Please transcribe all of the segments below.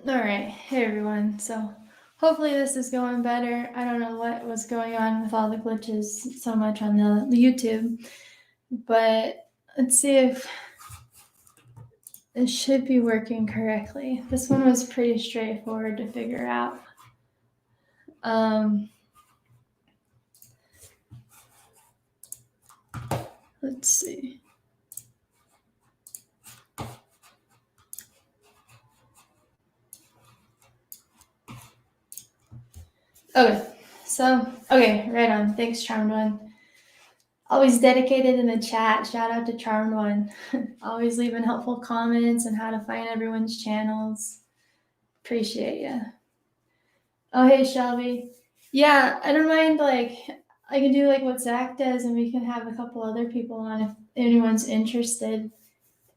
All right. Hey, everyone. So hopefully this is going better. I don't know what was going on with all the glitches so much on the YouTube, but let's see if it should be working correctly. This one was pretty straightforward to figure out. Um, let's see. Okay. Okay, right on. Thanks, Charmed One. Always dedicated in the chat. Shout out to Charmed One. Always leaving helpful comments and how to find everyone's channels. Appreciate you. Oh, hey, Shelby. Yeah, I don't mind, like, I can do like what Zach does, and we can have a couple other people on if anyone's interested.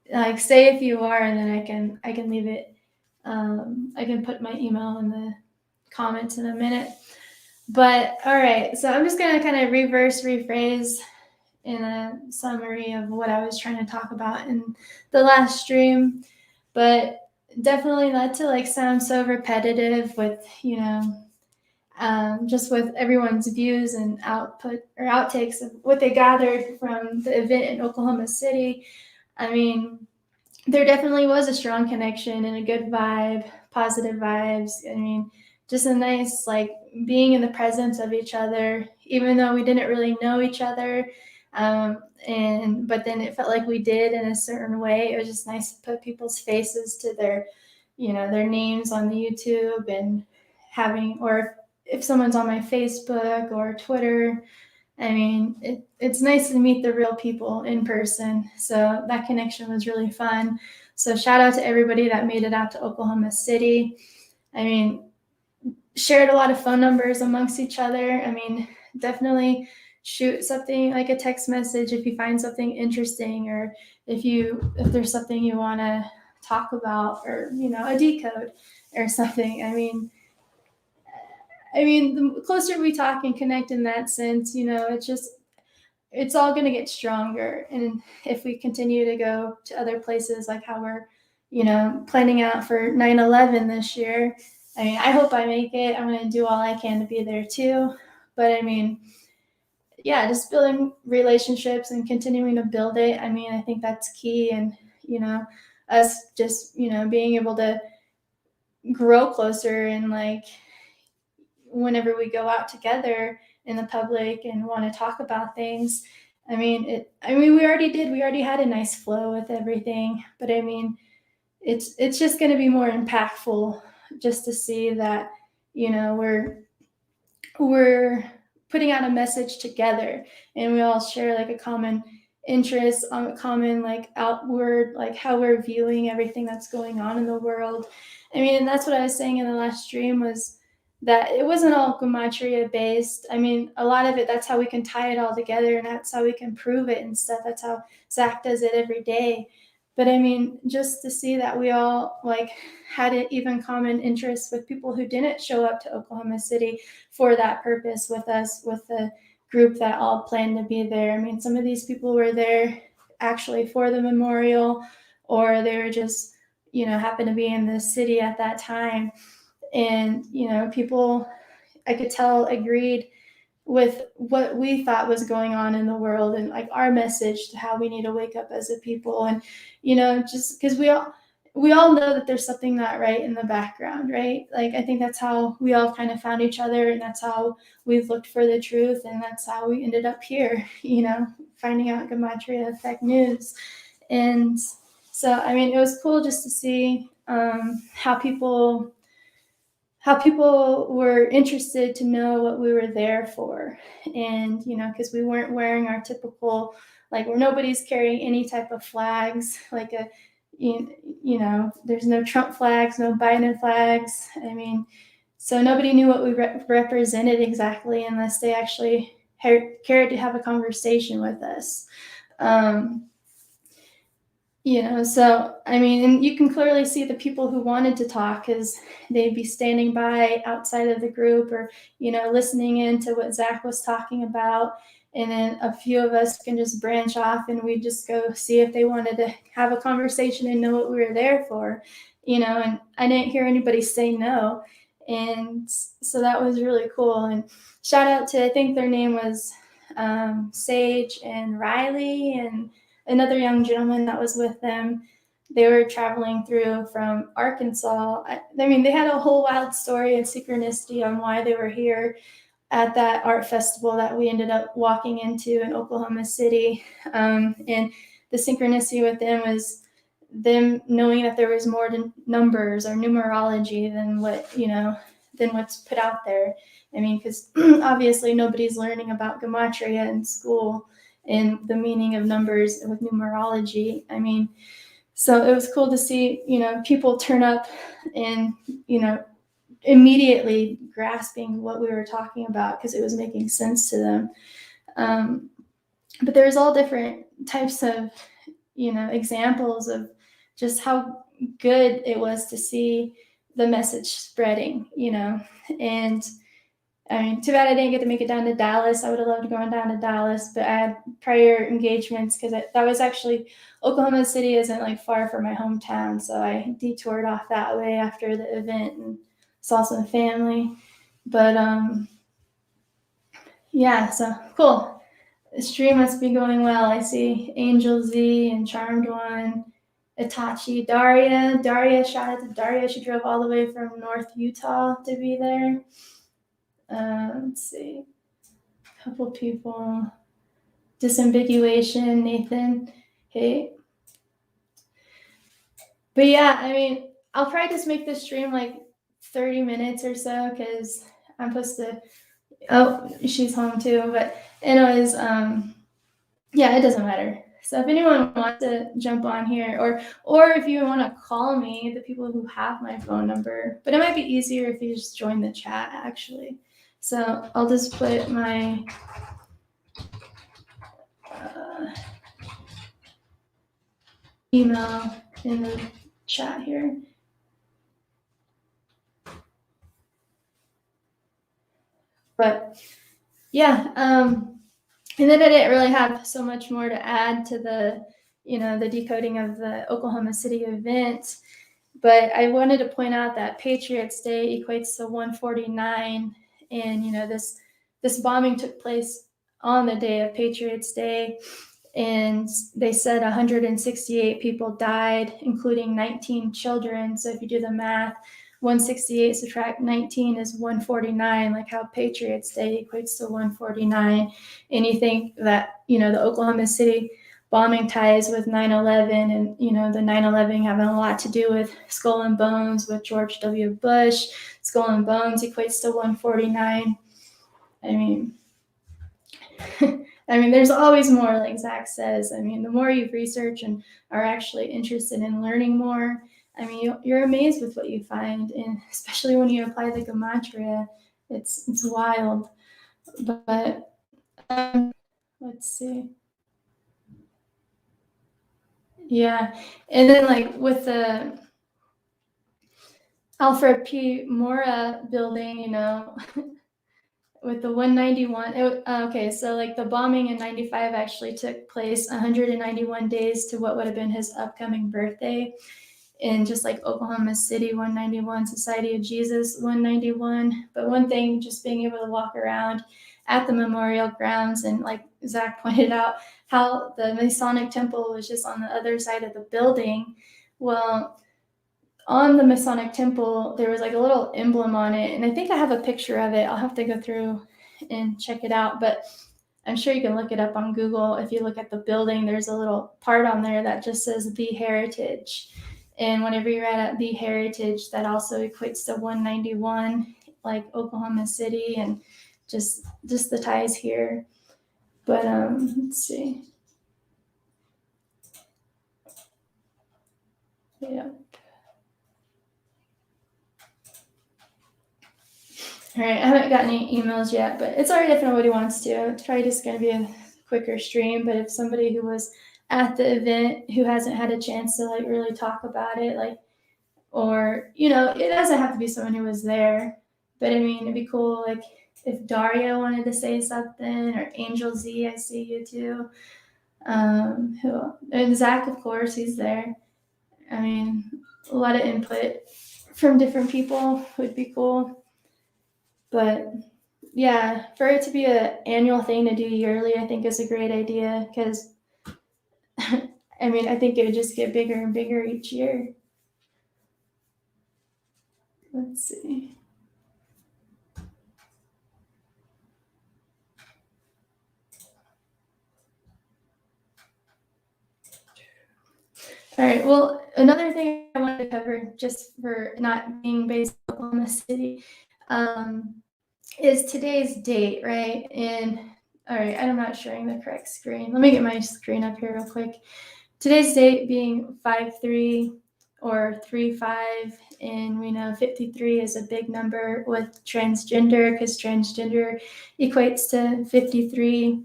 Like, say if you are, and then I can leave it. I can put my email in the comments in a minute. But all right, so I'm just gonna kind of rephrase in a summary of what I was trying to talk about in the last stream. But definitely not to like sound so repetitive with just with everyone's views and output or outtakes of what they gathered from the event in Oklahoma City. I mean, there definitely was a strong connection and a good vibe, positive vibes. I mean, just a nice, like, being in the presence of each other, even though we didn't really know each other. But then it felt like we did in a certain way. It was just nice to put people's faces to their names on the YouTube and having, or if someone's on my Facebook or Twitter, I mean, it's nice to meet the real people in person. So that connection was really fun. So shout out to everybody that made it out to Oklahoma City. I mean, shared a lot of phone numbers amongst each other. I mean, definitely shoot something like a text message if you find something interesting, or if there's something you want to talk about, or a decode or something. I mean, the closer we talk and connect in that sense, it's all going to get stronger. And if we continue to go to other places, like how we're, planning out for 9/11 this year, I mean, I hope I make it. I'm going to do all I can to be there too. But I mean, yeah, just building relationships and continuing to build it. I mean, I think that's key. And, us just, being able to grow closer, and like whenever we go out together in the public and want to talk about things. We already did. We already had a nice flow with everything, but I mean, it's just going to be more impactful just to see that we're putting out a message together, and we all share like a common interest on a common like outward, like how we're viewing everything that's going on in the world. I mean, and that's what I was saying in the last stream, was that it wasn't all gematria based. I mean, a lot of it, that's how we can tie it all together, and that's how we can prove it and stuff. That's how Zach does it every day. But I mean, just to see that we all like had an even common interest with people who didn't show up to Oklahoma City for that purpose with us, with the group that all planned to be there. I mean, some of these people were there actually for the memorial, or they were just, happened to be in the city at that time. And, people, I could tell, agreed with what we thought was going on in the world, and like our message to how we need to wake up as a people. And just because we all know that there's something not right in the background, right? Like, I think that's how we all kind of found each other, and that's how we've looked for the truth, and that's how we ended up here, finding out gematria effect news. And so, I mean, it was cool just to see how people were interested to know what we were there for. And because we weren't wearing our typical, like, where nobody's carrying any type of flags, like there's no Trump flags, no Biden flags. I mean, so nobody knew what we represented exactly, unless they actually cared to have a conversation with us. So I mean, and you can clearly see the people who wanted to talk, because they'd be standing by outside of the group, or listening in to what Zach was talking about. and then a few of us can just branch off and we just go see if they wanted to have a conversation and know what we were there for, and I didn't hear anybody say no. And so that was really cool. And shout out to, I think their name was Sage and Riley and another young gentleman that was with them. They were traveling through from Arkansas. I mean, they had a whole wild story and synchronicity on why they were here at that art festival that we ended up walking into in Oklahoma City. And the synchronicity with them was them knowing that there was more to numbers or numerology than than what's put out there. I mean, because obviously nobody's learning about gematria in school and the meaning of numbers with numerology. I mean, so it was cool to see, people turn up and, immediately grasping what we were talking about because it was making sense to them. But there's all different types of, examples of just how good it was to see the message spreading, and I mean, too bad I didn't get to make it down to Dallas. I would have loved going down to Dallas, but I had prior engagements because that was actually, Oklahoma City isn't like far from my hometown. So I detoured off that way after the event and saw some family. But yeah, so cool. The stream must be going well. I see Angel Z and Charmed One, Itachi, Daria, shout out to Daria. She drove all the way from North Utah to be there. Let's see, a couple people. Disambiguation, Nathan. Hey. But yeah, I mean, I'll probably just make this stream like 30 minutes or so because I'm supposed to. Oh, she's home too. But anyways, yeah, it doesn't matter. So if anyone wants to jump on here, or if you want to call me, the people who have my phone number, but it might be easier if you just join the chat actually. So I'll just put my email in the chat here. But yeah, and then I didn't really have so much more to add to the, the decoding of the Oklahoma City event. But I wanted to point out that Patriots Day equates to 149, and this bombing took place on the day of Patriots Day, and they said 168 people died, including 19 children. So if you do the math, 168 subtract 19 is 149, like how Patriots Day equates to 149. And you think that, the Oklahoma City bombing ties with 9/11 and, the 9/11 having a lot to do with Skull and Bones with George W. Bush. Skull and Bones equates to 149. I mean, there's always more, like Zach says. I mean, the more you research and are actually interested in learning more, I mean, you're amazed with what you find, and especially when you apply the gematria, it's wild. But let's see. Yeah, and then like with the Alfred P. Mora building, with the 191. Okay, so like the bombing in 95 actually took place 191 days to what would have been his upcoming birthday. In just like Oklahoma City 191, Society of Jesus 191. But one thing, just being able to walk around at the memorial grounds, and like Zach pointed out, how the Masonic temple was just on the other side of the building. Well, on the Masonic temple, there was like a little emblem on it, and I think I have a picture of it. I'll have to go through and check it out, but I'm sure you can look it up on Google. If you look at the building, there's a little part on there that just says The Heritage. And whenever you're at The Heritage, that also equates to 191, like Oklahoma City, and just the ties here. But let's see. Yeah. All right, I haven't got any emails yet, but it's all right if nobody wants to. It's probably just going to be a quicker stream. But if somebody who was at the event who hasn't had a chance to like really talk about it, like, or it doesn't have to be someone who was there, but I mean, it'd be cool like if Daria wanted to say something, or Angel Z, I see you too. And Zach, of course, he's there. I mean, a lot of input from different people would be cool. But yeah, for it to be an annual thing to do yearly, I think is a great idea because I mean, I think it would just get bigger and bigger each year. Let's see. All right. Well, another thing I wanted to cover, just for not being based in Oklahoma City, is today's date, right? And all right, I'm not showing the correct screen. Let me get my screen up here real quick. Today's date being 5/3 or 3/5, and we know 53 is a big number with transgender because transgender equates to 53.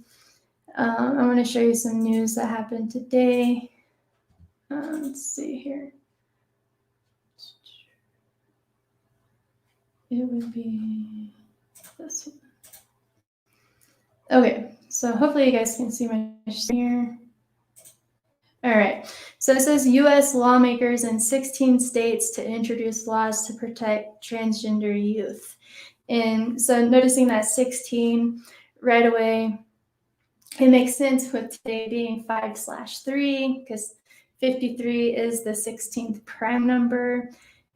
I want to show you some news that happened today. Let's see here. It would be this one. Okay, so hopefully you guys can see my screen here. All right, so it says U.S. lawmakers in 16 states to introduce laws to protect transgender youth. And so noticing that 16 right away, it makes sense with today being 5/3 because 53 is the 16th prime number.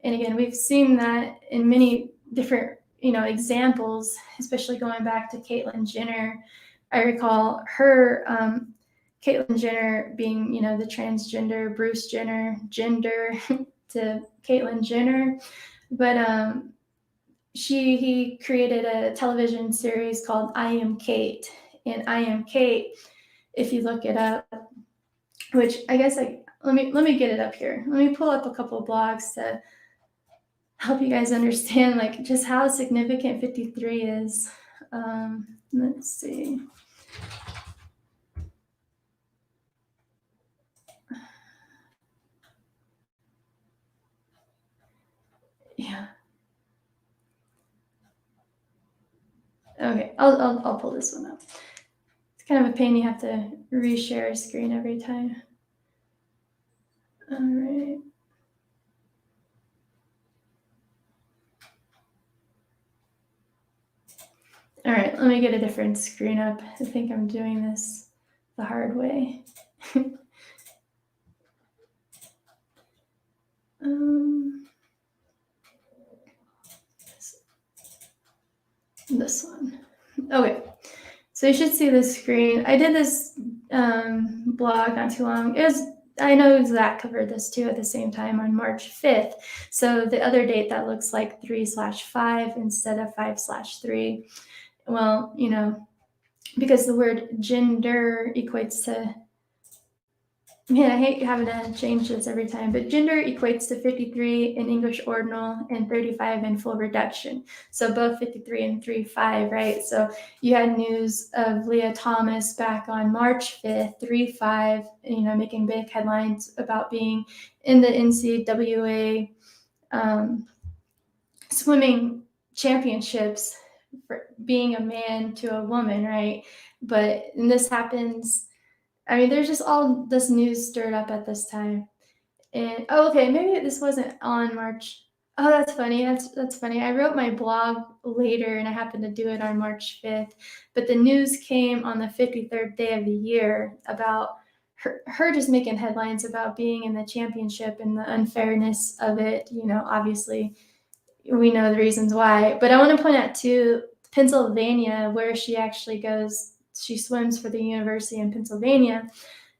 And again, we've seen that in many different, examples, especially going back to Caitlyn Jenner. I recall her, Caitlyn Jenner being, the transgender Bruce Jenner gender to Caitlyn Jenner. But he created a television series called I Am Kate. And I Am Kate, if you look it up, which I guess let me get it up here. Let me pull up a couple of blogs to help you guys understand like just how significant 53 is. Let's see. Yeah. Okay, I'll pull this one up. It's kind of a pain. You have to reshare a screen every time. All right. All right, let me get a different screen up. I think I'm doing this the hard way. This one. Okay, so you should see the screen. I did this blog not too long. I know Zach covered this too at the same time on March 5th. So the other date that looks like 3/5 instead of 5/3. Well, because the word gender equates to, man, I hate having to change this every time, but gender equates to 53 in English ordinal and 35 in full reduction. So both 53 and 3/5, right? So you had news of Leah Thomas back on March 5th, 3/5, making big headlines about being in the NCAA swimming championships for being a man to a woman, right? And this happens. I mean, there's just all this news stirred up at this time. And okay, maybe this wasn't on March. Oh, that's funny. That's funny. I wrote my blog later and I happened to do it on March 5th. But the news came on the 53rd day of the year about her just making headlines about being in the championship and the unfairness of it. Obviously we know the reasons why. But I want to point out too, Pennsylvania, where she actually goes, she swims for the university in Pennsylvania.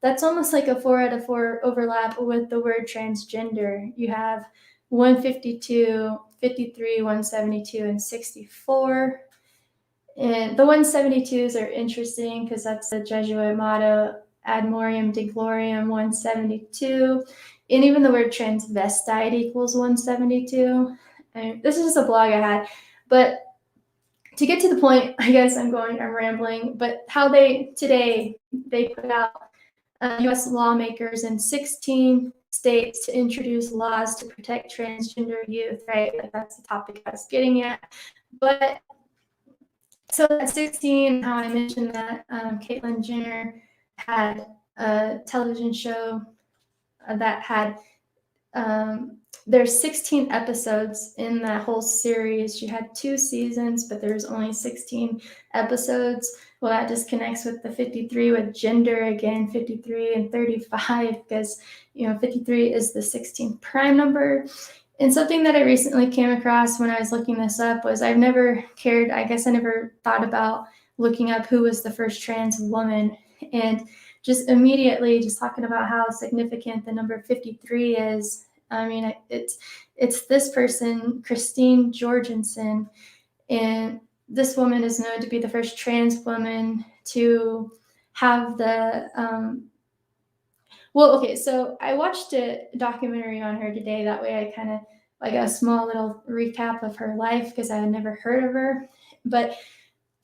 That's almost like a 4 out of 4 overlap with the word transgender. You have 152, 53, 172, and 64. And the 172s are interesting because that's the Jesuit motto, ad morium de gloriam 172. And even the word transvestite equals 172. And this is just a blog I had. But to get to the point, I guess I'm rambling, but how today they put out U.S. lawmakers in 16 states to introduce laws to protect transgender youth, right? Like that's the topic I was getting at. But So at 16, how I mentioned that Caitlyn Jenner had a television show that had there's 16 episodes in that whole series. She had 2 seasons, but there's only 16 episodes. Well, that just connects with the 53 with gender again, 53 and 35, because 53 is the 16th prime number. And something that I recently came across when I was looking this up was I've never cared, I guess I never thought about looking up who was the first trans woman. And just immediately just talking about how significant the number 53 is. I mean, it's this person, Christine Jorgensen, and this woman is known to be the first trans woman to have the well, okay, so I watched a documentary on her today. That way I kind of like a small little recap of her life because I had never heard of her. But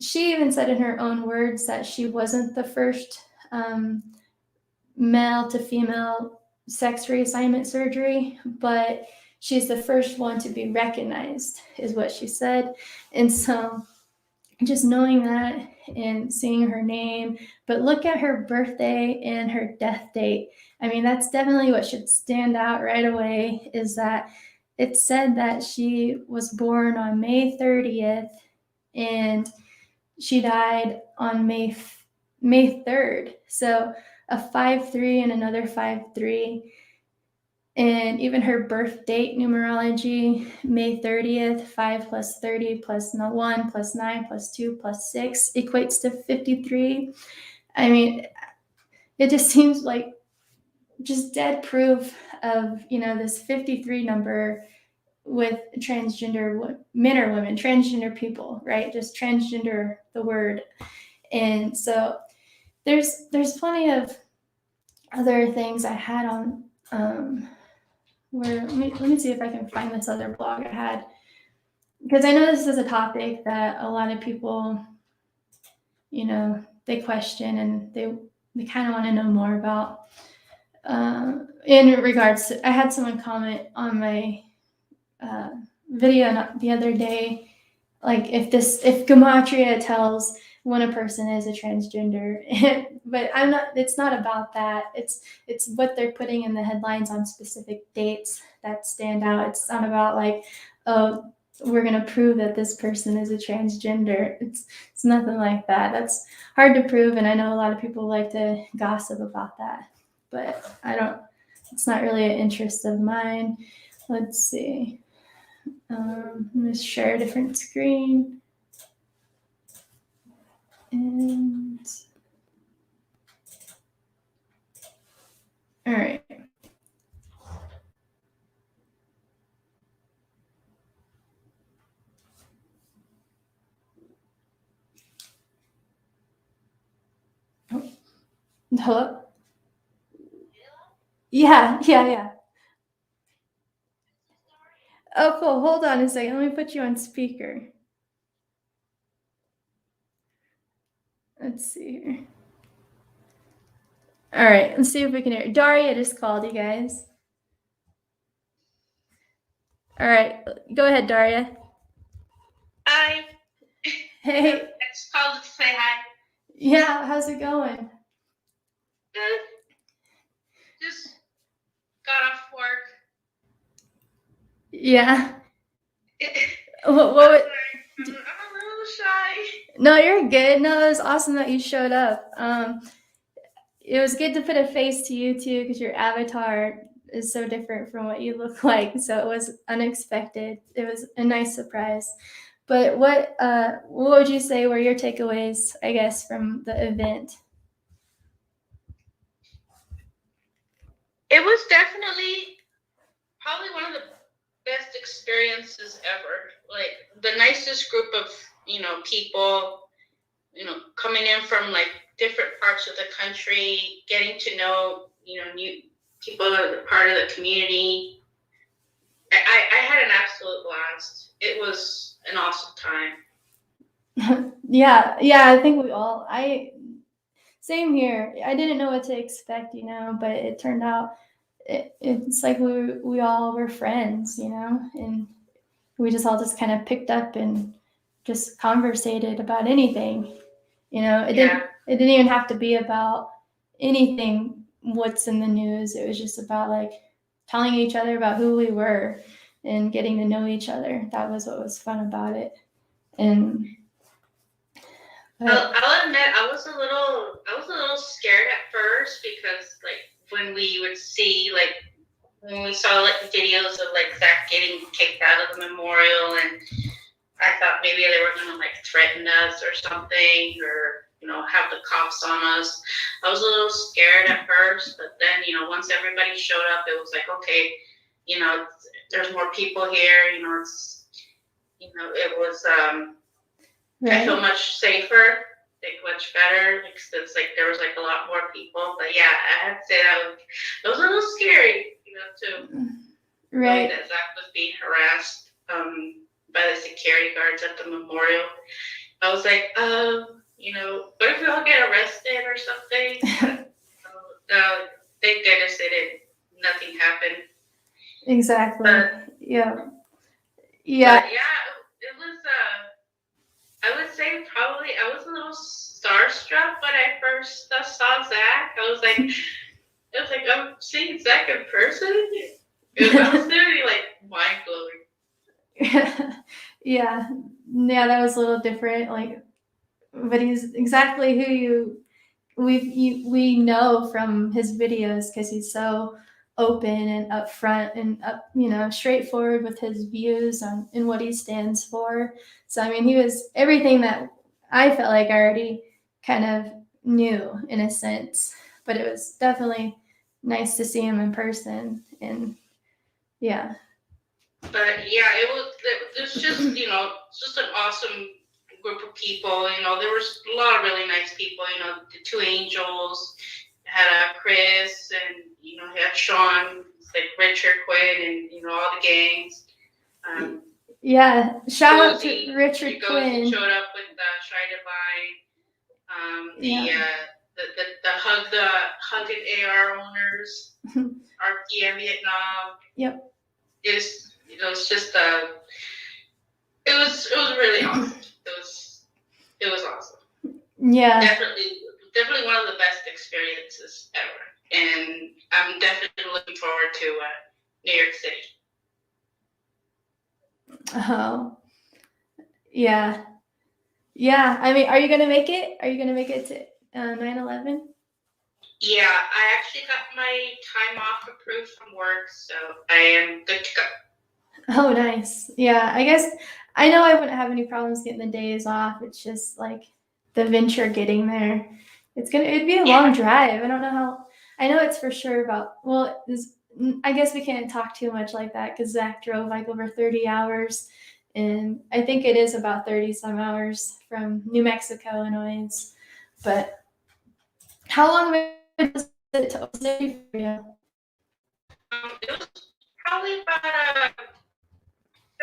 she even said in her own words that she wasn't the first male to female sex reassignment surgery, but she's the first one to be recognized, is what she said. And so just knowing that and seeing her name, but look at her birthday and her death date. I mean, that's definitely what should stand out right away, is that it said that she was born on May 30th and she died on May 3rd. So a 5-3 and another 5-3. And even her birth date numerology, May 30th, 5 plus 30 plus 1 plus 9 plus 2 plus 6 equates to 53. I mean, it just seems like just dead proof of, this 53 number with transgender men or women, transgender people, right? Just transgender, the word. And so there's plenty of other things I had on where let me see if I can find this other blog I had, because I know this is a topic that a lot of people, they question and they kind of want to know more about. In regards to, I had someone comment on my video the other day, like if gematria tells when a person is a transgender, but it's not about that. It's what they're putting in the headlines on specific dates that stand out. It's not about like, oh, we're going to prove that this person is a transgender. It's nothing like that. That's hard to prove, and I know a lot of people like to gossip about that, but it's not really an interest of mine. Let's see. I'm going to share a different screen. And all right. Oh, hello? Yeah. Oh, cool. Hold on a second. Let me put you on speaker. Let's see here. All right. Let's see if we can hear. Daria just called you guys. All right. Go ahead, Daria. Hi. Hey. I just called to say hi. Yeah. How's it going? Good. Just got off work. Yeah. I'm a little shy. No, you're good. No, it was awesome that you showed up. It was good to put a face to you too, because your avatar is so different from what you look like. So it was unexpected. It was a nice surprise. But what would you say were your takeaways, I guess, from the event? It was definitely probably one of the best experiences ever. Like the nicest group of, people, coming in from like different parts of the country, getting to know, new people that are part of the community. I had an absolute blast. It was an awesome time. Yeah, I think same here. I didn't know what to expect, but it turned out it's like we all were friends, and we just all just kind of picked up and just conversated about anything. You know, it Yeah. didn't even have to be about anything what's in the news. It was just about like telling each other about who we were and getting to know each other. That was what was fun about it. And I'll admit I was a little scared at first because like when we would see like when we saw like videos of like Zach getting kicked out of the memorial, and I thought maybe they were gonna like threaten us or something, or have the cops on us. I was a little scared at first, but then once everybody showed up, it was like, okay, there's more people here. It was right. I feel much safer, like much better, since like there was like a lot more people. But yeah, I had to say that was a little scary, too. Right. That Zach was being harassed by the security guards at the memorial. I was like, what if we all get arrested or something? No, thank goodness it didn't. Nothing happened. Exactly. Yeah. But yeah, it was. I would say probably I was a little starstruck when I first saw Zach. I was like, I'm seeing Zach in person. I was literally like mind blowing. Yeah, that was a little different. Like, but he's exactly who we know from his videos because he's so open and upfront and straightforward with his views on and what he stands for. So I mean, he was everything that I felt like I already kind of knew in a sense, but it was definitely nice to see him in person. And yeah. But yeah, it was just just an awesome group of people. There was a lot of really nice people. The two angels had Chris, and he had Sean, like Richard Quinn, and all the gangs. Yeah, shout out Cozy, to Richard Quinn. showed up with Shy Divine. The Hug and AR owners, RPM Vietnam. Yep. It's just it was really awesome. It was awesome. Yeah. Definitely one of the best experiences ever, and I'm definitely looking forward to New York City. Oh. Yeah. Yeah. I mean, are you gonna make it? Are you gonna make it to 9/11? Yeah, I actually got my time off approved from work, so I am good to go. Oh, nice. Yeah, I guess I know I wouldn't have any problems getting the days off. It's just like the venture getting there. It'd be a long drive. I don't know how. I know it's for sure about. Well, I guess we can't talk too much like that because Zach drove like over 30 hours, and I think it is about 30 some hours from New Mexico, Illinois. But how long was it to City for you? It was probably about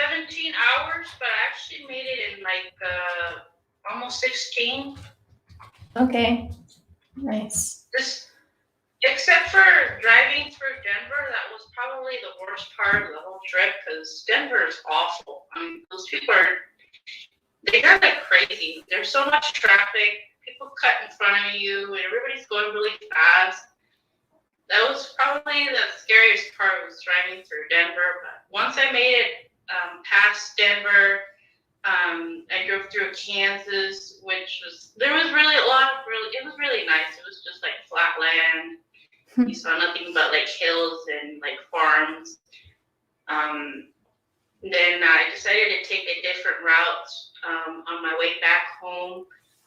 17 hours, but I actually made it in like almost 16. Okay, nice. Except for driving through Denver, that was probably the worst part of the whole trip because Denver is awful. I mean, those people they drive like crazy. There's so much traffic. People cut in front of you, and everybody's going really fast. That was probably the scariest part, was driving through Denver. But once I made it past Denver, I drove through Kansas, there was really it was really nice. It was just like flat land. You saw nothing but like hills and like farms. Then I decided to take a different route on my way back home.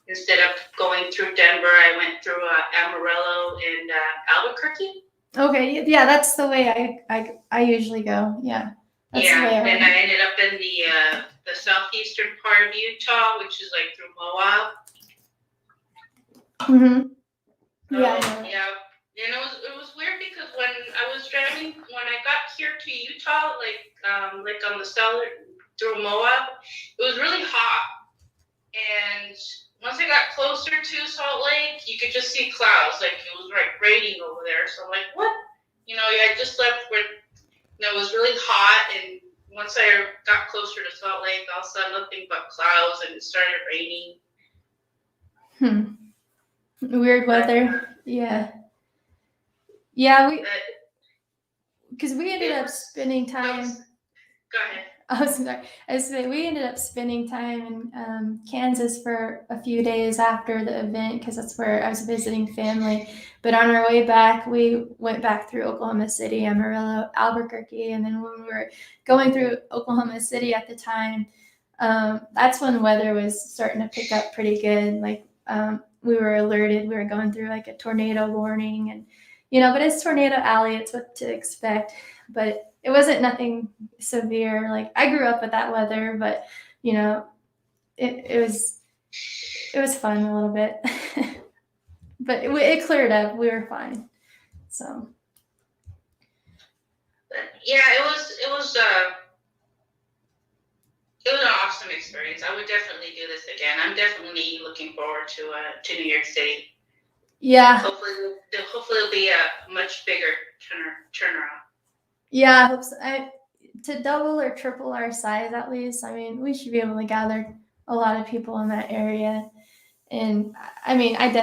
Instead of going through Denver, I went through Amarillo and Albuquerque. Okay, yeah, that's the way I usually go. Yeah, that's the way and I ended up in the southeastern part of Utah, which is like through Moab. Mhm. Yeah. And it was weird because when I got here to Utah, like on the southern through Moab, it was really hot. And once I got closer to Salt Lake, you could just see clouds, like it was like raining over there. So I'm like, what? I just left where it was really hot, and once I got closer to Salt Lake, all of a sudden nothing but clouds, and it started raining. Weird weather. Yeah. Yeah, because we ended up spending time. Go ahead. I was sorry. We ended up spending time in Kansas for a few days after the event because that's where I was visiting family. But on our way back, we went back through Oklahoma City, Amarillo, Albuquerque, and then when we were going through Oklahoma City at the time, that's when the weather was starting to pick up pretty good. Like we were alerted, we were going through like a tornado warning, and but it's Tornado Alley, it's what to expect. But it wasn't nothing severe. Like I grew up with that weather, but it was fun a little bit. But it cleared up. We were fine. So yeah, it was an awesome experience. I would definitely do this again. I'm definitely looking forward to New York City. Yeah. Hopefully it'll be a much bigger turnaround. Yeah, I hope so. To double or triple our size at least. I mean, we should be able to gather a lot of people in that area. And I mean, and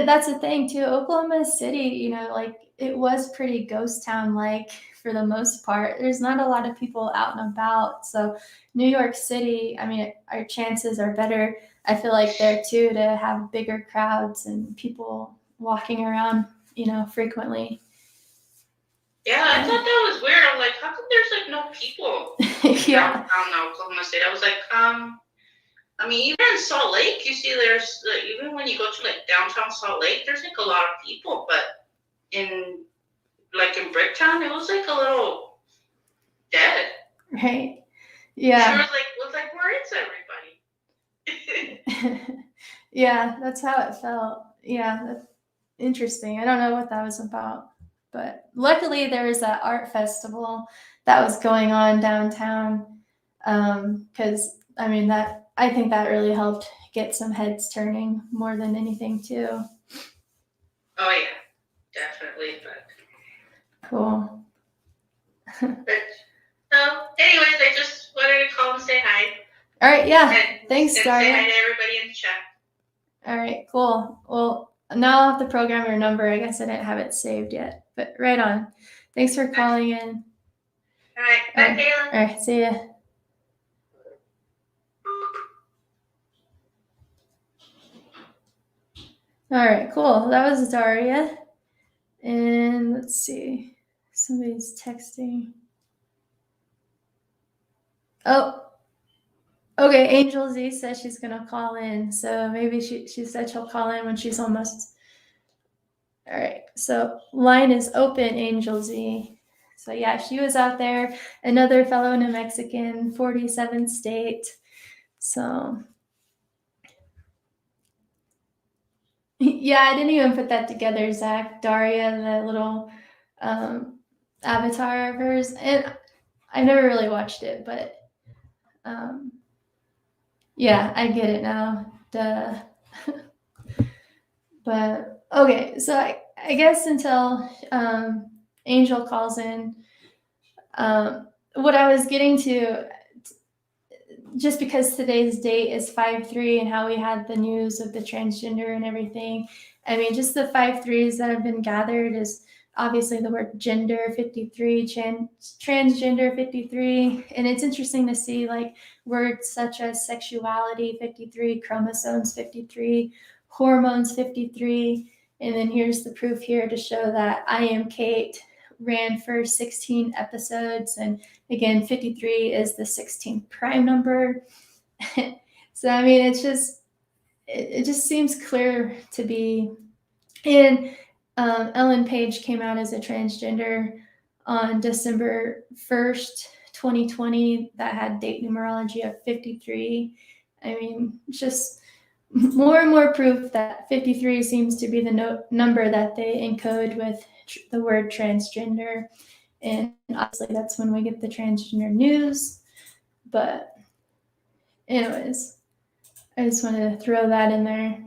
that's the thing too. Oklahoma City, like it was pretty ghost town like for the most part. There's not a lot of people out and about. So New York City, I mean, our chances are better. I feel like there too to have bigger crowds and people walking around, frequently. Yeah, I thought that was weird. I'm like, how come there's like no people Yeah. downtown Oklahoma City? I was like, I mean, even in Salt Lake, you see there's even when you go to like downtown Salt Lake, there's like a lot of people, but in Bricktown, it was like a little dead. Right. Yeah. She was like, where is everybody? Yeah, that's how it felt. Yeah, that's interesting. I don't know what that was about, but luckily there was that art festival that was going on downtown. Because I mean I think that really helped get some heads turning more than anything too. Oh yeah, definitely. But cool. But so, anyways, I just wanted to call and say hi. All right, yeah. Thanks, and Daria. say hi to everybody in the chat. All right, cool. Well, now I'll have to program your number. I guess I didn't have it saved yet, but right on. Thanks for calling in. All right, bye, Kayla. All right, see ya. All right, cool. That was Daria. And let's see. Somebody's texting. Oh, okay. Angel Z says she's going to call in. So maybe she said she'll call in when she's almost. All right. So line is open, Angel Z. So yeah, she was out there. Another fellow New Mexican, 47th state. So yeah, I didn't even put that together, Zach. Daria, the little avatar of hers. And I never really watched it, but yeah, I get it now. Duh. But okay, so I guess until Angel calls in, what I was getting to, just because today's date is 5/3 and how we had the news of the transgender and everything, I mean, just the 5/3s that have been gathered is obviously the word gender 53, transgender 53, and it's interesting to see like words such as sexuality 53, chromosomes 53, hormones 53, and then here's the proof here to show that I Am Kate ran for 16 episodes, and again 53 is the 16th prime number. So I mean, it just seems clear to be. And Ellen Page came out as a transgender on December 1st, 2020. That had date numerology of 53. I mean, just more and more proof that 53 seems to be the number that they encode with the word transgender. And obviously that's when we get the transgender news. But anyways, I just wanted to throw that in there.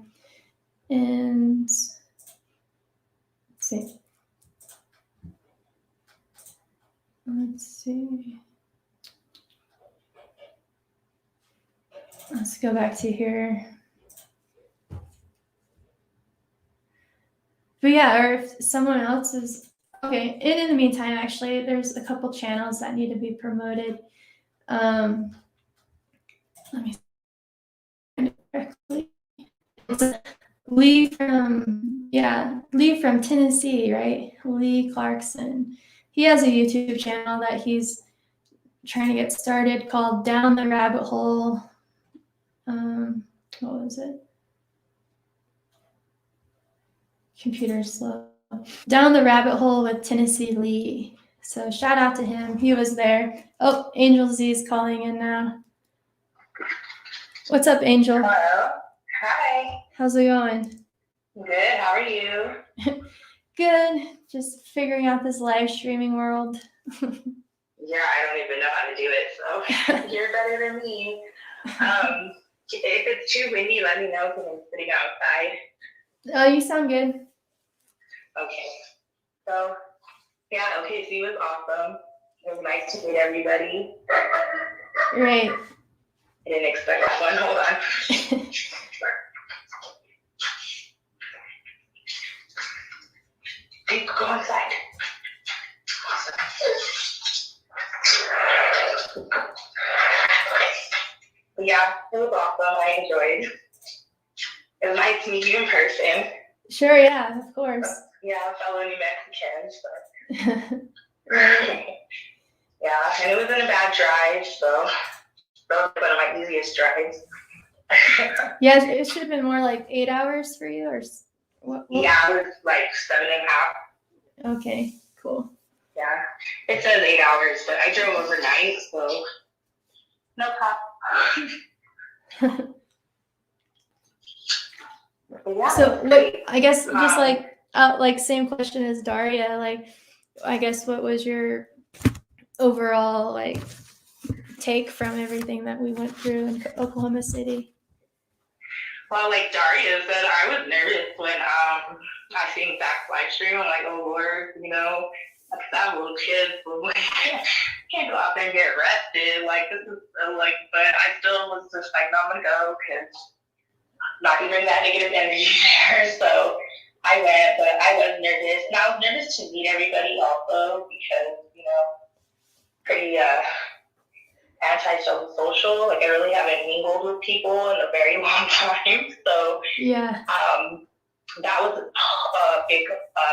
And see. Let's see. Let's go back to here. But yeah, or if someone else is okay. And in the meantime, actually, there's a couple channels that need to be promoted. Let me find it correctly. It's Lee from Tennessee, right? Lee Clarkson. He has a YouTube channel that he's trying to get started called Down the Rabbit Hole. What was it? Computer's slow. Down the Rabbit Hole with Tennessee Lee. So shout out to him. He was there. Oh, Angel Z is calling in now. What's up, Angel? Hello. Hi. How's it going? Good. How are you? Good. Just figuring out this live streaming world. Yeah, I don't even know how to do it, so you're better than me. If it's too windy, let me know because I'm sitting outside. Oh, you sound good. Okay. So, yeah, OKC was awesome. It was nice to meet everybody. Right. I didn't expect that one. Hold on. Hey, go inside. Yeah, it was awesome. I enjoyed. It was nice to meet you in person. Sure, yeah, of course. Yeah, fellow New Mexicans. Right. Yeah, and it wasn't a bad drive, so that was one of my easiest drives. Yeah, it should have been more like 8 hours for you, or what? Yeah, it was like 7.5. Okay, cool. Yeah, it says 8 hours, but I drove overnight, so no problem. Yeah, So what, I guess just like same question as Daria, like I guess what was your overall like take from everything that we went through in Oklahoma City? Well, like Daria said, I was nervous when I seen Zach's live stream. I'm like, oh Lord, like that little kid, like, can't go out there and get arrested. Like this is like, but I still was just like, no, I'm gonna go because not gonna bring that negative energy there. So I went, but I was nervous, and I was nervous to meet everybody also because pretty antisocial. Like I really haven't mingled with people in a very long time. So Yeah. That was a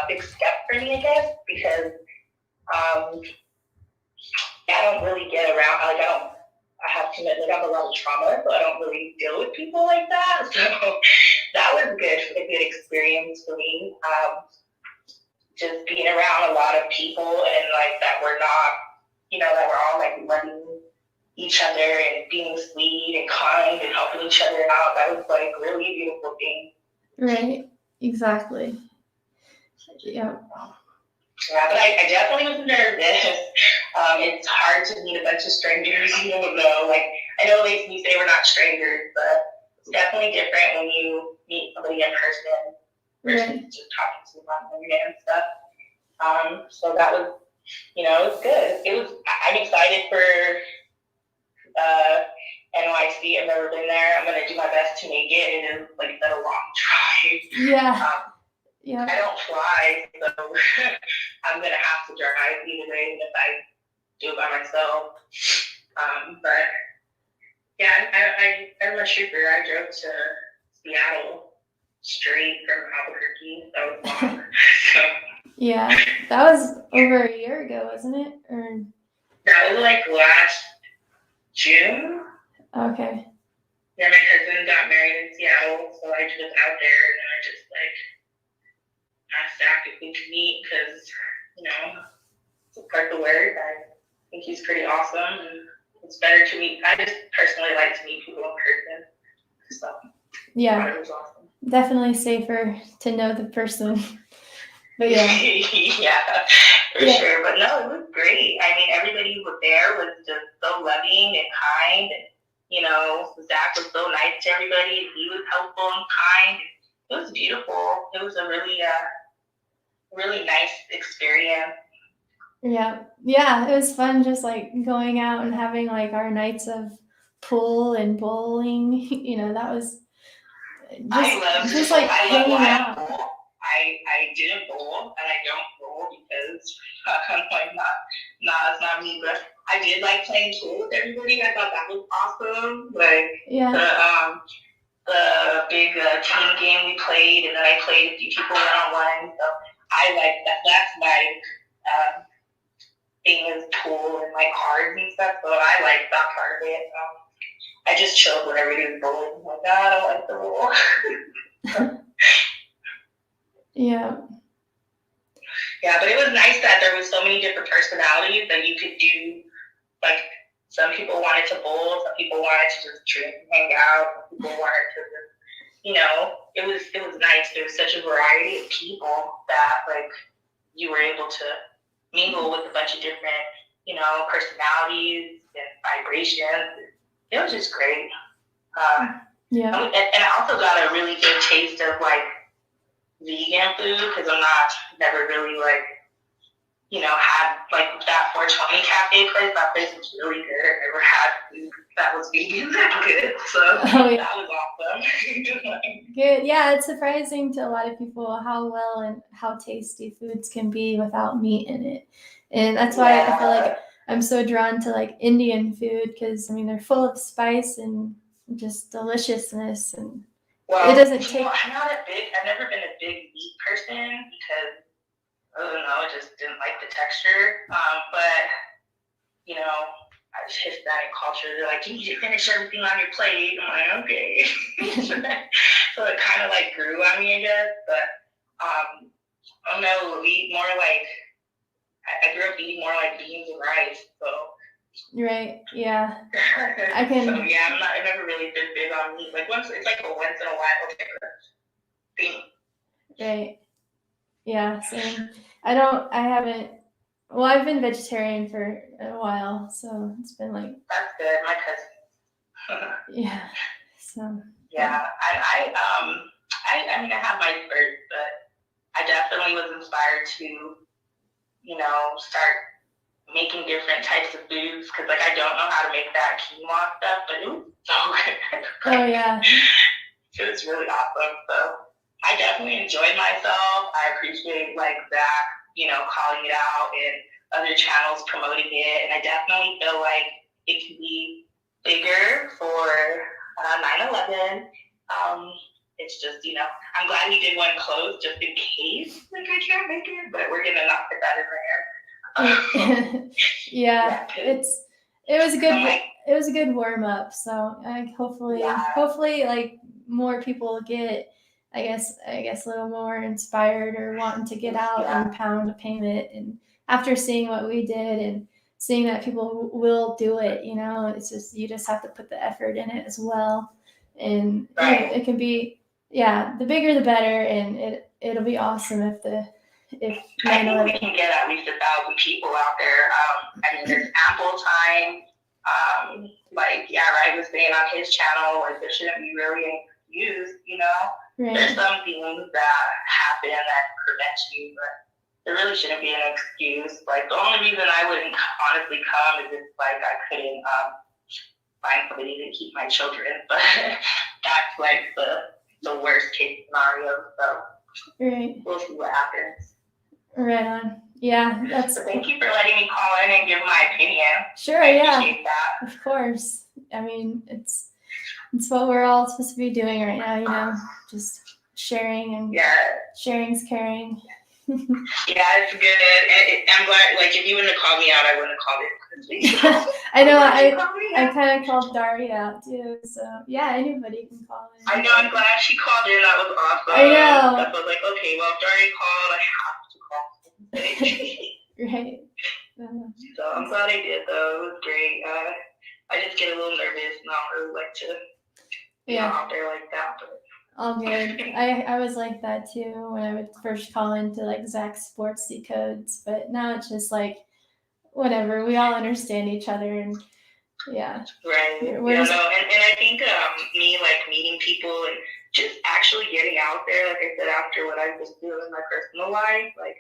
big step for me, I guess, because I don't really get around. Like I have too much. Like I have a lot of trauma, so I don't really deal with people like that. So that was good, a good experience for me. Just being around a lot of people and like that we're not, that we're all like loving each other and being sweet and kind and helping each other out. That was like really a beautiful thing. Right. Exactly. Yeah. Yeah, but I definitely was nervous. It's hard to meet a bunch of strangers you don't know. Like I know you say we're not strangers, but it's definitely different when you meet somebody in person versus just talking to them on the internet and stuff. So that was, it was good. I'm excited for NYC. I've never been there. I'm gonna do my best to make it. It is like a long drive. Yeah. Yeah. I don't fly, so I'm gonna have to drive either way, even if I do it by myself. But yeah, I'm a trooper. I drove to Seattle straight from Albuquerque. That was long. So yeah, that was over a year ago, wasn't it? Or that was like last June. Okay. Yeah, my cousin got married in Seattle, so I was out there and I just asked Zach if we could meet because, support the work. I think he's pretty awesome, and it's better to meet. I just personally like to meet people in person. So yeah, it was awesome. Definitely safer to know the person. But yeah, yeah, for sure. But no, it was great. I mean, everybody who was there was just so loving and kind, and Zach was so nice to everybody. He was helpful and kind. It was beautiful. It was a really really nice experience. Yeah, it was fun just like going out and having like our nights of pool and bowling. You know, that was just I like love hanging live out. bowl. I didn't bowl, and I don't bowl because I'm like it's not me. But I did like playing pool with everybody. I thought that was awesome. Like Yeah. the big team game we played, and then I played a few people one-on-one. So I like that. That's my thing is pool and like cards and stuff. So I like that part of it. I just chilled when everybody was bowling. I'm like, I don't like the bowl. Yeah. Yeah, but it was nice that there was so many different personalities that you could do. Like, some people wanted to bowl, some people wanted to just drink and hang out, some people wanted to just, it was nice. There was such a variety of people that, like, you were able to mingle with a bunch of different, personalities and vibrations. It was just great. Yeah. And I also got a really good taste of, like, vegan food because never really like had like that 420 cafe place. That place was really good. I never had food that was vegan that good, so that was awesome. Good. Yeah, it's surprising to a lot of people how well and how tasty foods can be without meat in it, and that's why I feel like I'm so drawn to like Indian food because I mean they're full of spice and just deliciousness and. Well, it doesn't take. I've never been a big meat person because I don't know, I just didn't like the texture. But Hispanic culture, they're like, you need to finish everything on your plate. I'm like, okay. So it kind of like grew on me, I guess. But I don't know, we eat more like. I grew up eating more like beans and rice, so. Right. Yeah. I can. So yeah, I've never really been big on meat. Like once in a while thing. Right. Yeah. Same. I haven't. Well, I've been vegetarian for a while, so it's been like. That's good. My cousin. Yeah. So. Yeah. I mean, I have my spurt, but I definitely was inspired to, start making different types of foods because like I don't know how to make that quinoa stuff, but it was so good. Oh yeah. It was really awesome. So I definitely enjoyed myself. I appreciate like that, calling it out and other channels promoting it, and I definitely feel like it can be bigger for 9/11. It's just, I'm glad we did one close just in case like I can't make it, but we're gonna not put that in there. Yeah, it was a good warm up. So hopefully like more people get, I guess a little more inspired or wanting to get out and pound a payment. And after seeing what we did and seeing that people will do it, it's just you just have to put the effort in it as well. And it can be the bigger the better, and it'll be awesome if I think we can get at least 1,000 people out there. I mean, there's ample time. Ryan was saying on his channel, like there shouldn't be really any excuse, Right. There's some things that happen that prevent you, but there really shouldn't be an excuse. Like the only reason I wouldn't honestly come is if like I couldn't find somebody to keep my children, but that's like the worst case scenario. So we'll see what happens. Right on. Yeah, So thank you for letting me call in and give my opinion. Sure, I appreciate that. Of course. I mean, it's what we're all supposed to be doing right now, just sharing and sharing's caring. Yeah, it's good. And I'm glad, like, if you wouldn't have called me out, I wouldn't have called it. I know, I kind of called Dari out too, so yeah, anybody can call in. I know, I'm glad she called in. That was awesome. I know. I was like, okay, well, if Dari called, I have to call. Right. So I'm glad I did, though. It was great. I just get a little nervous and I don't really like to be out there like that. But. All good. I was like that too when I would first call into like Zach's sports decodes, but now it's just like whatever. We all understand each other, and right. And I think me like meeting people and just actually getting out there, like I said, after what I've been doing in my personal life, like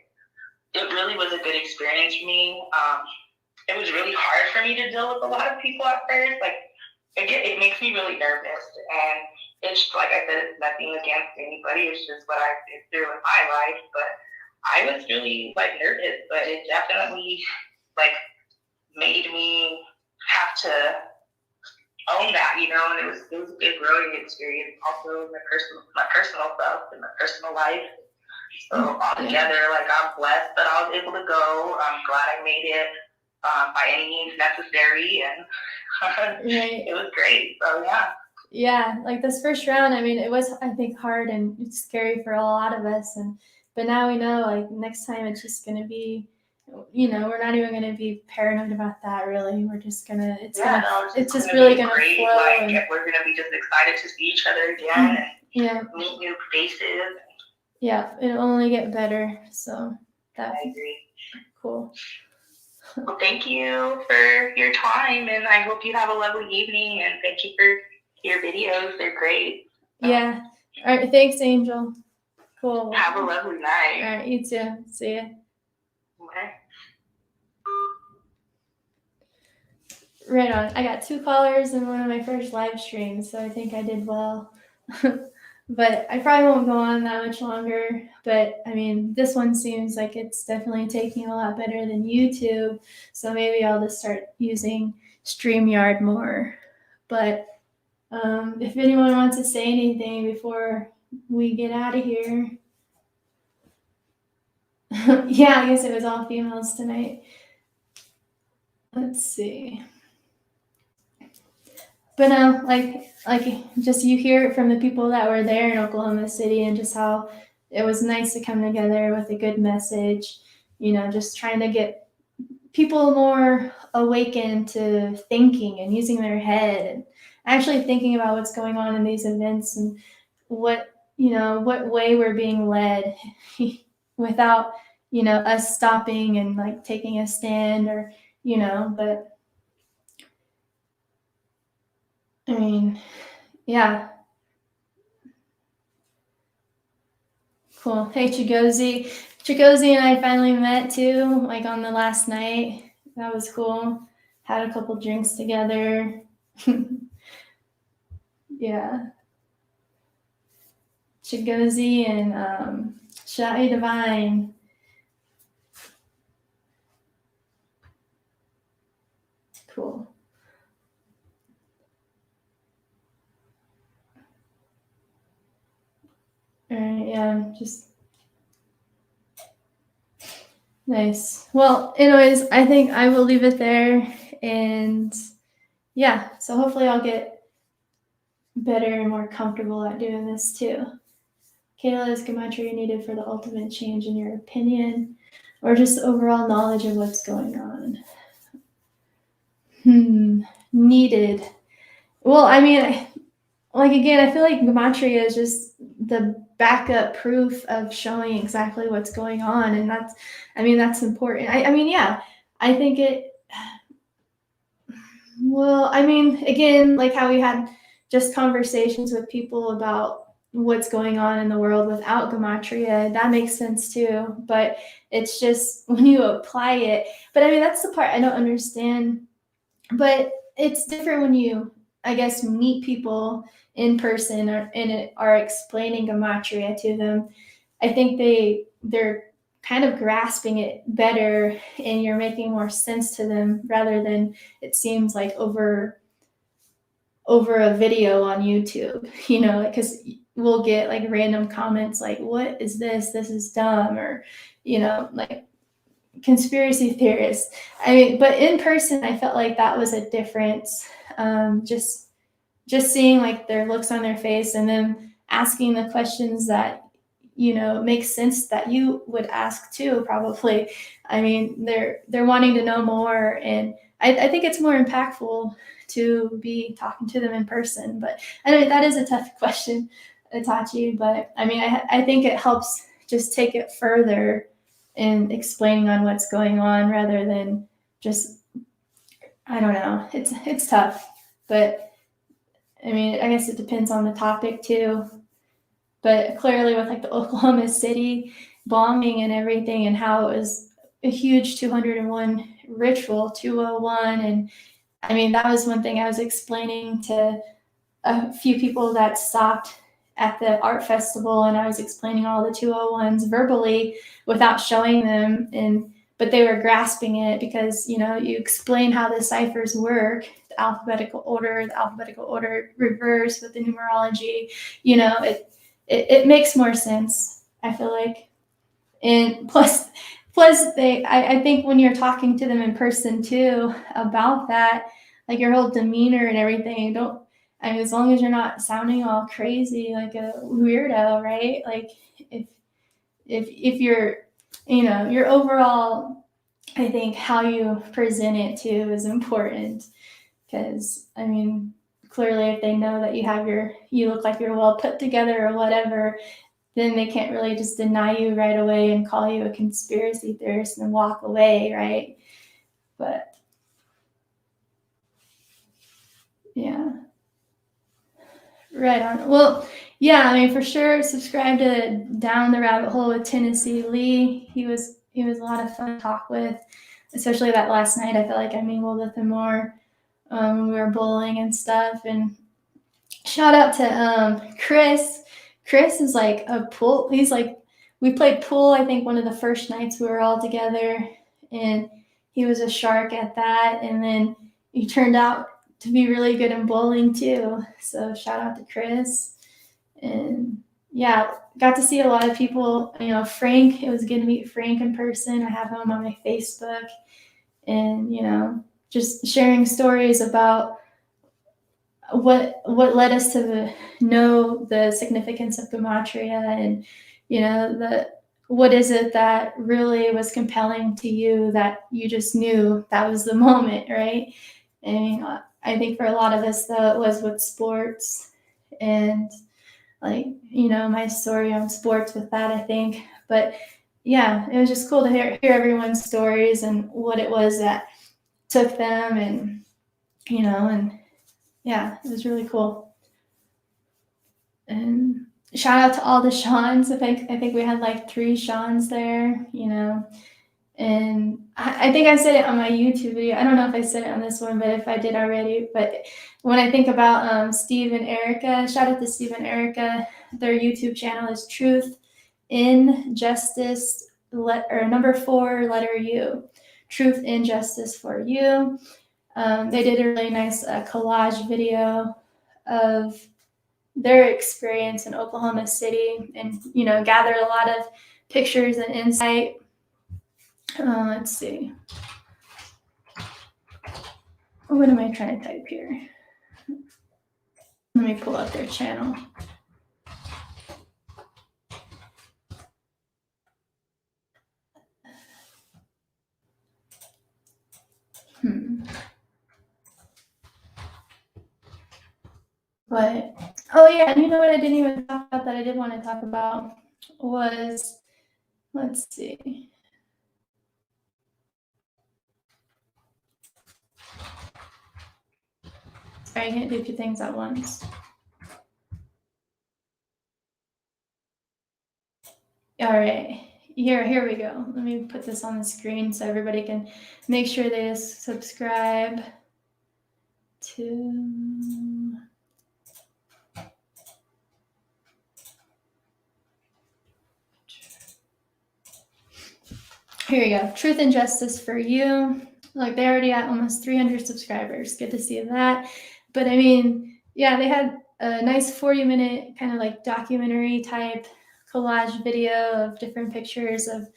it really was a good experience for me. It was really hard for me to deal with a lot of people at first, like it makes me really nervous. And it's like I said, it's nothing against anybody. It's just what I've been through in my life. But I was really like nervous, but it definitely like made me have to own that, you know, and it was a good growing experience also in my personal self and my personal life. So altogether, like I'm blessed that I was able to go. I'm glad I made it by any means necessary, and Right. it was great. So yeah. Yeah, like this first round, I mean, it was, I think, hard and scary for a lot of us, but now we know, like, next time it's just gonna be, we're not even gonna be paranoid about that, really. We're just gonna, it's just really gonna great. flow. Like, and, we're gonna be just excited to see each other again and yeah, meet new faces. yeah, it'll only get better. So I agree. Cool. Well, thank you for your time, and I hope you have a lovely evening. And thank you for your videos; they're great. So. Yeah. All right. Thanks, Angel. Cool. Have a lovely night. All right. You too. See ya. Okay. Right on. I got 2 callers in one of my first live streams, so I think I did well. But I probably won't go on that much longer. But I mean, this one seems like it's definitely taking a lot better than YouTube. So maybe I'll just start using StreamYard more. But if anyone wants to say anything before we get out of here. Yeah, I guess it was all females tonight. Let's see. But no, like just you hear it from the people that were there in Oklahoma City and just how it was nice to come together with a good message, just trying to get people more awakened to thinking and using their head and actually thinking about what's going on in these events and what way we're being led without, us stopping and like taking a stand or, but I mean, yeah. Cool. Hey, Chigozi. Chigozi and I finally met too, like on the last night. That was cool. Had a couple drinks together. Yeah. Chigozi and Shai Divine. Cool. All right, yeah, just nice. Well, anyways, I think I will leave it there. And yeah, so hopefully I'll get better and more comfortable at doing this too. Kayla, is gematria needed for the ultimate change in your opinion or just overall knowledge of what's going on? Needed. Well, I mean, like again, I feel like gematria is just the backup proof of showing exactly what's going on, and that's important. I mean, yeah, I think it. Well, I mean, again, like how we had just conversations with people about what's going on in the world without gematria, that makes sense too. But it's just when you apply it. But I mean, that's the part I don't understand. But it's different when you, I guess, meet people in person and are explaining gematria to them. I think they're kind of grasping it better and you're making more sense to them rather than it seems like over a video on YouTube, because we'll get like random comments like, what is this? This is dumb, or, like conspiracy theorists. I mean, but in person, I felt like that was a difference. Just seeing like their looks on their face and then asking the questions that, make sense that you would ask too, probably. I mean, they're wanting to know more. And I think it's more impactful to be talking to them in person. But I know that is a tough question, Itachi. But I mean, I think it helps just take it further in explaining on what's going on rather than just, I don't know. It's tough. But I mean, I guess it depends on the topic too. But clearly with like the Oklahoma City bombing and everything and how it was a huge 201 ritual, 201, and I mean, that was one thing I was explaining to a few people that stopped at the art festival, and I was explaining all the 201s verbally without showing them, but they were grasping it because, you know, you explain how the ciphers work, the alphabetical order reverse with the numerology, you know, it makes more sense, I feel like. And plus I think when you're talking to them in person too about that, like your whole demeanor and everything, I mean, as long as you're not sounding all crazy like a weirdo, right? Like if you're, you know, your overall, I think how you present it too is important, because I mean, clearly if they know that you look like you're well put together or whatever, then they can't really just deny you right away and call you a conspiracy theorist and walk away, right? But yeah, right on. Well, yeah, I mean, for sure, subscribe to Down the Rabbit Hole with Tennessee Lee. He was a lot of fun to talk with, especially that last night. I felt like I mingled with him more when we were bowling and stuff. And shout out to Chris. Chris is like a pool. He's like, we played pool, I think one of the first nights we were all together, and he was a shark at that. And then he turned out to be really good in bowling too. So shout out to Chris. And yeah, got to see a lot of people. You know, Frank, it was good to meet Frank in person. I have him on my Facebook, and, you know, just sharing stories about what led us to know the significance of gematria, and, you know, what is it that really was compelling to you that you just knew that was the moment, right? I mean, I think for a lot of us though, it was with sports, and like, you know, my story on sports with that, I think. But yeah, it was just cool to hear everyone's stories and what it was that took them, and, you know, and yeah, it was really cool. And shout out to all the Seans. I think we had like 3 Seans there, you know. And I think I said it on my YouTube video. I don't know if I said it on this one, but if I did already. But when I think about Steve and Erica, shout out to Steve and Erica. Their YouTube channel is Truth in Justice, number 4, letter U. Truth in Justice for You. They did a really nice collage video of their experience in Oklahoma City, and, you know, gathered a lot of pictures and insight. Let's see. What am I trying to type here? Let me pull up their channel. But, oh yeah, and you know what I didn't even talk about that I did want to talk about was, let's see. Sorry, I can't do 2 things at once. All right, here we go. Let me put this on the screen so everybody can make sure they subscribe to. Here we go. Truth and Justice for You. Like, they already at almost 300 subscribers. Good to see that. But I mean, yeah, they had a nice 40-minute kind of like documentary type collage video of different pictures of,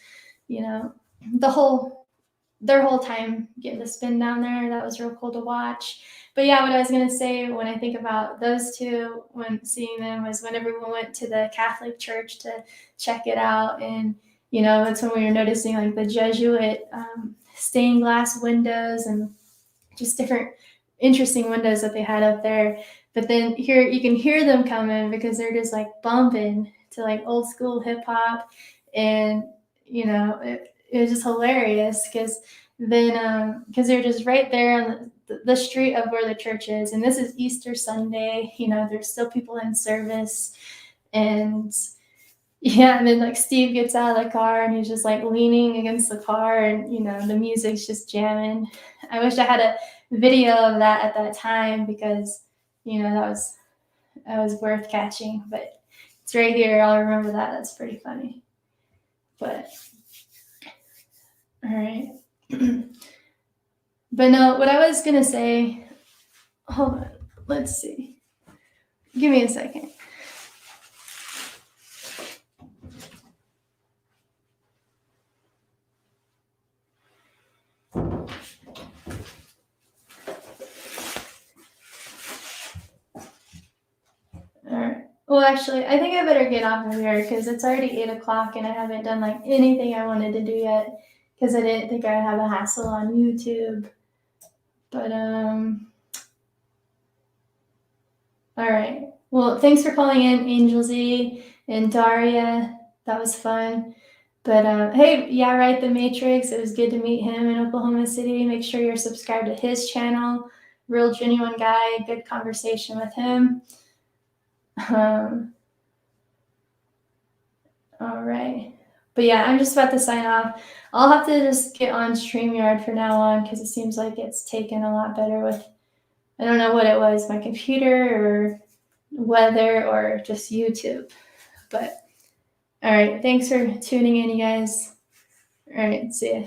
you know, their whole time getting to spend down there. That was real cool to watch. But yeah, what I was going to say when I think about those 2, when seeing them, was whenever we went to the Catholic church to check it out. And, you know, that's when we were noticing like the Jesuit stained glass windows and just different interesting windows that they had up there. But then here you can hear them coming because they're just like bumping to like old school hip hop. And, you know, it was just hilarious because they're just right there on the street of where the church is. And this is Easter Sunday, you know, there's still people in service. And yeah, and then like Steve gets out of the car and he's just like leaning against the car, and, you know, the music's just jamming. I wish I had a video of that at that time because, that was worth catching. But it's right here. I'll remember that. That's pretty funny. But, all right. But no, what I was going to say, hold on. Let's see. Give me a second. Alright. Well, actually, I think I better get off of here because it's already 8 o'clock and I haven't done like anything I wanted to do yet because I didn't think I'd have a hassle on YouTube. But all right. Well, thanks for calling in, Angel Z and Daria. That was fun. But hey, yeah, right, The Matrix. It was good to meet him in Oklahoma City. Make sure you're subscribed to his channel. Real genuine guy. Good conversation with him. All right. But yeah, I'm just about to sign off. I'll have to just get on StreamYard from now on because it seems like it's taken a lot better with, I don't know what it was, my computer or weather or just YouTube. But all right, thanks for tuning in, you guys. All right, see ya.